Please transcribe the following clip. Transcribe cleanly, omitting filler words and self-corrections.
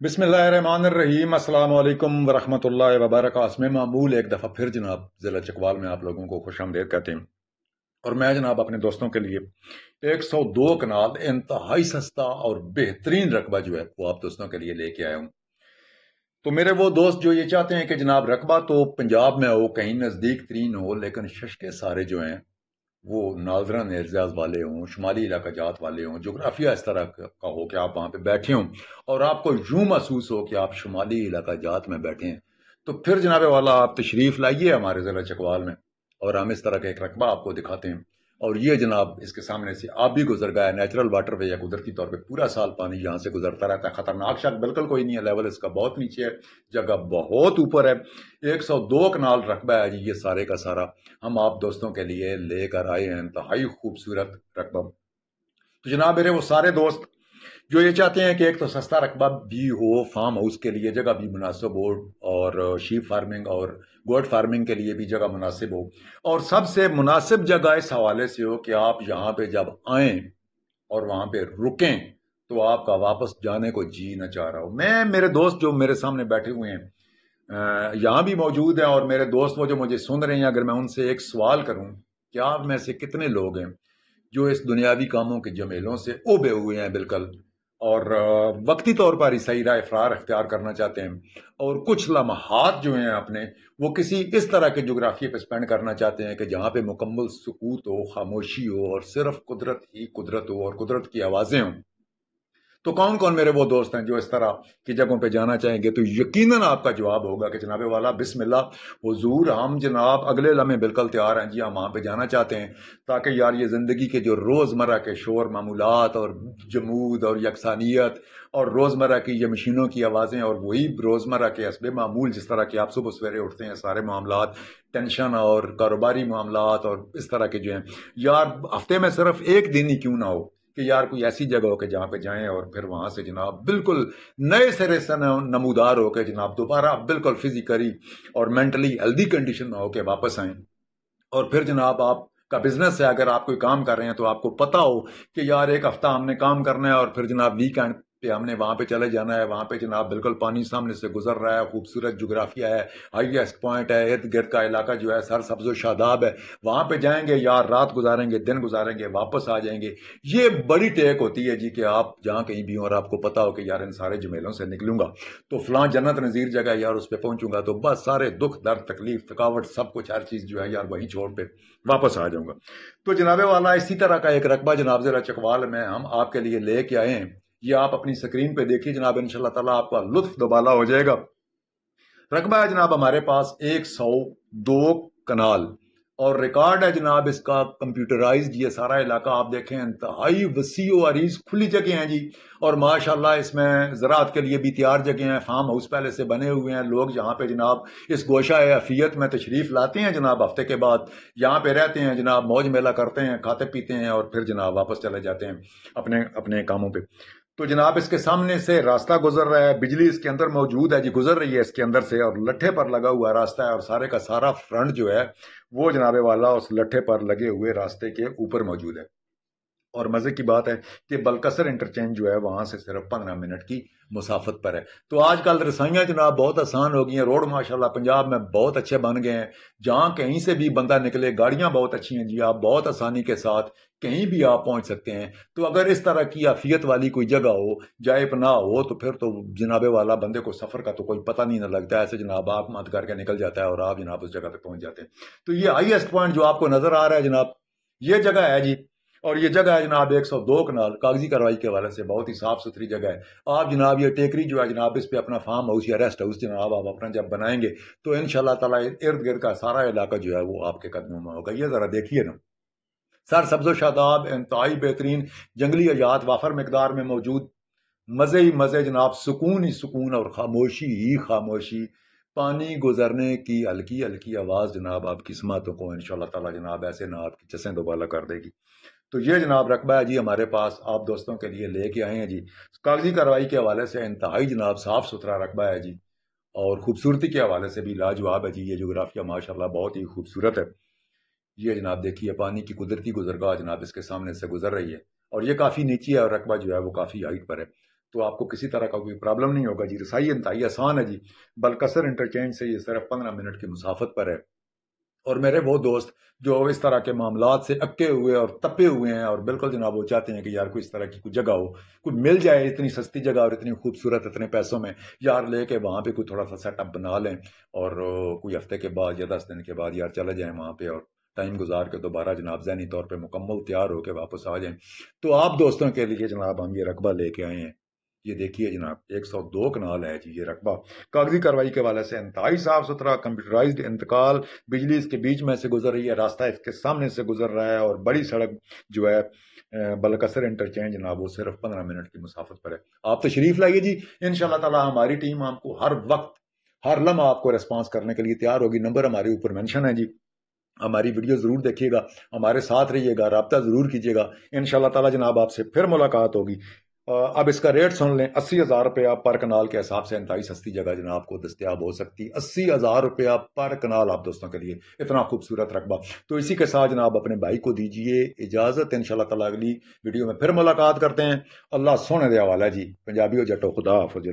बिस्मिल्लाहिर्रहमानिर्रहीम अस्सलाम वालेकुम वरहमतुल्लाहि वबरकातुहू। में मामूल एक दफ़ा फिर जनाब ज़िला चकवाल में आप लोगों को खुशामदीद कहते हैं। और मैं जनाब अपने दोस्तों के लिए 102 कनाल इंतहाई सस्ता और बेहतरीन रकबा जो है वो आप दोस्तों के लिए लेके आया हूँ। तो मेरे वो दोस्त जो ये चाहते हैं कि जनाब रकबा तो पंजाब में हो, कहीं नज़दीक तरीन हो, लेकिन शश सारे जो हैं वो नाजरन एर्जाज वाले हों, शुमाली इलाका जात वाले हों, जोग्राफिया इस तरह का हो कि आप वहाँ पे बैठे हों और आपको यूं महसूस हो कि आप शुमाली इलाका जात में बैठे हैं, तो फिर जनाबे वाला आप तशरीफ़ लाइए हमारे ज़िला चकवाल में और हम इस तरह का एक रकबा आपको दिखाते हैं। और ये जनाब इसके सामने से आप भी गुजर गया, नेचुरल वाटर वे या कुदरती तौर पे पूरा साल पानी यहाँ से गुजरता रहता है। खतरनाक शक बिल्कुल कोई नहीं है, लेवल इसका बहुत नीचे है, जगह बहुत ऊपर है। 102 कनाल रकबा है जी ये सारे का सारा हम आप दोस्तों के लिए लेकर आए हैं, इंतहाई खूबसूरत रकबा। तो जनाब मेरे वो सारे दोस्त जो ये चाहते हैं कि एक तो सस्ता रकबा भी हो, फार्म हाउस के लिए जगह भी मुनासिब हो, और शीप फार्मिंग और गोट फार्मिंग के लिए भी जगह मुनासिब हो, और सबसे मुनासिब जगह इस हवाले से हो कि आप यहाँ पे जब आएँ और वहाँ पे रुकें तो आपका वापस जाने को जी न चाह रहा हो। मैं मेरे दोस्त जो मेरे सामने बैठे हुए हैं यहाँ भी मौजूद है, और मेरे दोस्त वो जो मुझे सुन रहे हैं, अगर मैं उनसे एक सवाल करूं कि आप में से कितने लोग हैं जो इस दुनियावी कामों के जमेलों से उबे हुए हैं बिल्कुल, और वक्ती तौर पर ही सही राह इफ्रार अख्तियार करना चाहते हैं, और कुछ लम्हात जो हैं अपने वो किसी इस तरह के जोग्राफी पे स्पेंड करना चाहते हैं कि जहाँ पे मुकम्मल सुकूत हो, खामोशी हो, और सिर्फ कुदरत ही कुदरत हो और कुदरत की आवाज़ें हों। तो कौन कौन मेरे वो दोस्त हैं जो इस तरह की जगहों पे जाना चाहेंगे? तो यकीनन आपका जवाब होगा कि जनाबे वाला बिस्मिल्लाह हुजूर, हम जनाब अगले लम्हे बिल्कुल तैयार हैं जी, हम वहाँ पे जाना चाहते हैं, ताकि यार ये ज़िंदगी के जो रोज़मर्रा के शोर मामूलात और जमूद और यकसानियत और रोज़मर्रा की ये मशीनों की आवाज़ें और वही रोज़मर्रा के हस्बे मामूल जिस तरह के आप सुबह सवेरे उठते हैं सारे मामलात, टेंशन और कारोबारी मामलात और इस तरह के जो हैं, यार हफ्ते में सिर्फ एक दिन ही क्यों ना हो कि यार कोई ऐसी जगह हो कि जहाँ पे जाएं और फिर वहां से जनाब बिल्कुल नए सिरे से नमूदार हो के जनाब दोबारा बिल्कुल फिजिकली और मेंटली हेल्दी कंडीशन में होके वापस आएं। और फिर जनाब आप का बिजनेस है, अगर आप कोई काम कर रहे हैं तो आपको पता हो कि यार एक हफ्ता हमने काम करना है और फिर जनाब वीकेंड पे हमने वहां पे चले जाना है, वहां पे जनाब बिल्कुल पानी सामने से गुजर रहा है, खूबसूरत जोग्राफिया है, हाईएस्ट पॉइंट है, इर्द गिर्द का इलाका जो है सर सब्जो शादाब है, वहां पे जाएंगे यार, रात गुजारेंगे, दिन गुजारेंगे, वापस आ जाएंगे। ये बड़ी टेक होती है जी कि आप जहाँ कहीं भी हो और आपको पता हो कि यार इन सारे झमेलों से निकलूंगा तो फलां जन्नत नजीर जगह यार उस पर पहुंचूंगा तो बस सारे दुख दर्द तकलीफ थकावट सब कुछ हर चीज जो है यार वहीं छोड़ पे वापस आ जाऊंगा। तो जनाबे वाला इसी तरह का एक रकबा जनाब ज़रा चकवाल में हम आपके लिए लेके आए हैं। ये आप अपनी स्क्रीन पे देखिए जनाब, इंशाल्लाह ताला आपका लुत्फ दुबाला हो जाएगा। रकबा है जनाब हमारे पास 102 कनाल, और रिकॉर्ड है जनाब इसका कंप्यूटराइज्ड। ये सारा इलाका आप देखें इंतहाई वसी व अरीज खुली जगह हैं जी, और माशाल्लाह इसमें ज़राअत के लिए भी तैयार जगह हैं, फार्म हाउस पहले से बने हुए हैं। लोग यहाँ पे जनाब इस गोशा अफियत में तशरीफ़ लाते हैं जनाब, हफ्ते के बाद यहाँ पे रहते हैं जनाब, मौज मेला करते हैं, खाते पीते हैं और फिर जनाब वापस चले जाते हैं अपने अपने कामों पे। तो जनाब इसके सामने से रास्ता गुजर रहा है, बिजली इसके अंदर मौजूद है जी, गुजर रही है इसके अंदर से, और लट्ठे पर लगा हुआ रास्ता है, और सारे का सारा फ्रंट जो है वो जनाबे वाला उस लट्ठे पर लगे हुए रास्ते के ऊपर मौजूद है। और मजे की बात है कि बलकसर इंटरचेंज जो है वहां से सिर्फ 15 मिनट की मुसाफत पर है। तो आजकल रसाइयाँ जनाब बहुत आसान हो गई हैं, रोड माशाल्लाह पंजाब में बहुत अच्छे बन गए हैं, जहाँ कहीं से भी बंदा निकले गाड़ियां बहुत अच्छी हैं जी, आप बहुत आसानी के साथ कहीं भी आप पहुंच सकते हैं। तो अगर इस तरह की आफियत वाली कोई जगह हो, जाए पनाह हो, तो फिर तो जनाबे वाला बंदे को सफर का तो कोई पता नहीं ना लगता, ऐसे जनाब आप मत करके निकल जाता है और आप जनाब उस जगह पे पहुंच जाते हैं। तो ये हाईएस्ट पॉइंट जो आपको नजर आ रहा है जनाब, ये जगह है जी। और ये जगह है जनाब 102 कनाल, कागजी कार्रवाई के हवाले से बहुत ही साफ सुथरी जगह है। आप जनाब ये टेकरी जो है जनाब, इस पे अपना फार्म हाउस या रेस्ट हाउस जनाब आप अपना जब बनाएंगे तो इंशाल्लाह ताला इर्द गिर्द का सारा इलाका जो है वो आपके कदमों में होगा। ये जरा देखिए ना, सर सब्जो शादाब, इंतहाई बेहतरीन जंगली हयात वाफर मकदार में मौजूद, मजे ही मजे जनाब, सुकून ही सुकून और खामोशी ही खामोशी, पानी गुजरने की हल्की हल्की आवाज जनाब आपकी समातों को इंशाल्लाह ताला जनाब ऐसे ना आपकी चसें दोबाला कर देगी। तो ये जनाब रकबा है जी हमारे पास, आप दोस्तों के लिए लेके आए हैं जी। कागजी कार्रवाई के हवाले से इंतहाई जनाब साफ सुथरा रकबा है जी, और खूबसूरती के हवाले से भी लाजवाब है जी। ये जोग्राफिया माशाल्लाह बहुत ही खूबसूरत है। ये जनाब देखिए पानी की कुदरती गुजरगाह जनाब इसके सामने से गुजर रही है, और ये काफ़ी नीची है और रकबा जो है वो काफ़ी हाइट पर है। تو آپ کو کسی طرح کا کوئی پرابلم نہیں ہوگا جی. رسائی انتہائی آسان ہے جی. بلکسر انٹرچینج سے یہ صرف 15 منٹ کی مسافت پر ہے. اور میرے وہ دوست جو اس طرح کے معاملات سے اکے ہوئے اور تپے ہوئے ہیں اور بالکل جناب وہ چاہتے ہیں کہ یار کوئی اس طرح کی کوئی جگہ ہو, کوئی مل جائے اتنی سستی جگہ اور اتنی خوبصورت اتنے پیسوں میں, یار لے کے وہاں پہ کوئی تھوڑا سا سیٹ اپ بنا لیں اور کوئی ہفتے کے بعد یا 10 دن کے بعد یار چلے جائیں وہاں پہ اور ٹائم گزار کے دوبارہ جناب ذہنی طور پہ مکمل تیار ہو کے واپس آ جائیں. تو آپ دوستوں کے لیے جناب ہم یہ رقبہ لے کے آئے ہیں. یہ دیکھیے جناب 102 کنال ہے جی یہ رقبہ. کاغذی کارروائی کے حوالے سے انتہائی صاف ستھرا کمپیوٹرائزڈ انتقال, بجلی اس کے بیچ میں سے گزر رہی ہے, راستہ اس کے سامنے سے گزر رہا ہے, اور بڑی سڑک جو ہے بلکسر انٹرچینج جناب وہ صرف 15 منٹ کی مسافت پر ہے. آپ تشریف لائیے جی. انشاءاللہ تعالی ہماری ٹیم آپ کو ہر وقت ہر لمحہ آپ کو ریسپانس کرنے کے لیے تیار ہوگی. نمبر ہمارے اوپر مینشن ہے جی. ہماری ویڈیو ضرور دیکھیے گا, ہمارے ساتھ رہیے گا, رابطہ ضرور کیجیے گا. انشاءاللہ تعالی جناب آپ سے پھر ملاقات ہوگی. اب اس کا ریٹ سن لیں, 80,000 روپیہ پر کنال کے حساب سے انتہائی سستی جگہ جناب کو دستیاب ہو سکتی. 80,000 روپیہ پر کنال آپ دوستوں کے لیے, اتنا خوبصورت رقبہ. تو اسی کے ساتھ جناب اپنے بھائی کو دیجیے اجازت. انشاءاللہ تعالی اگلی ویڈیو میں پھر ملاقات کرتے ہیں. اللہ سونے دے حوالہ جی. پنجابی ہو جٹو, خدا حافظ.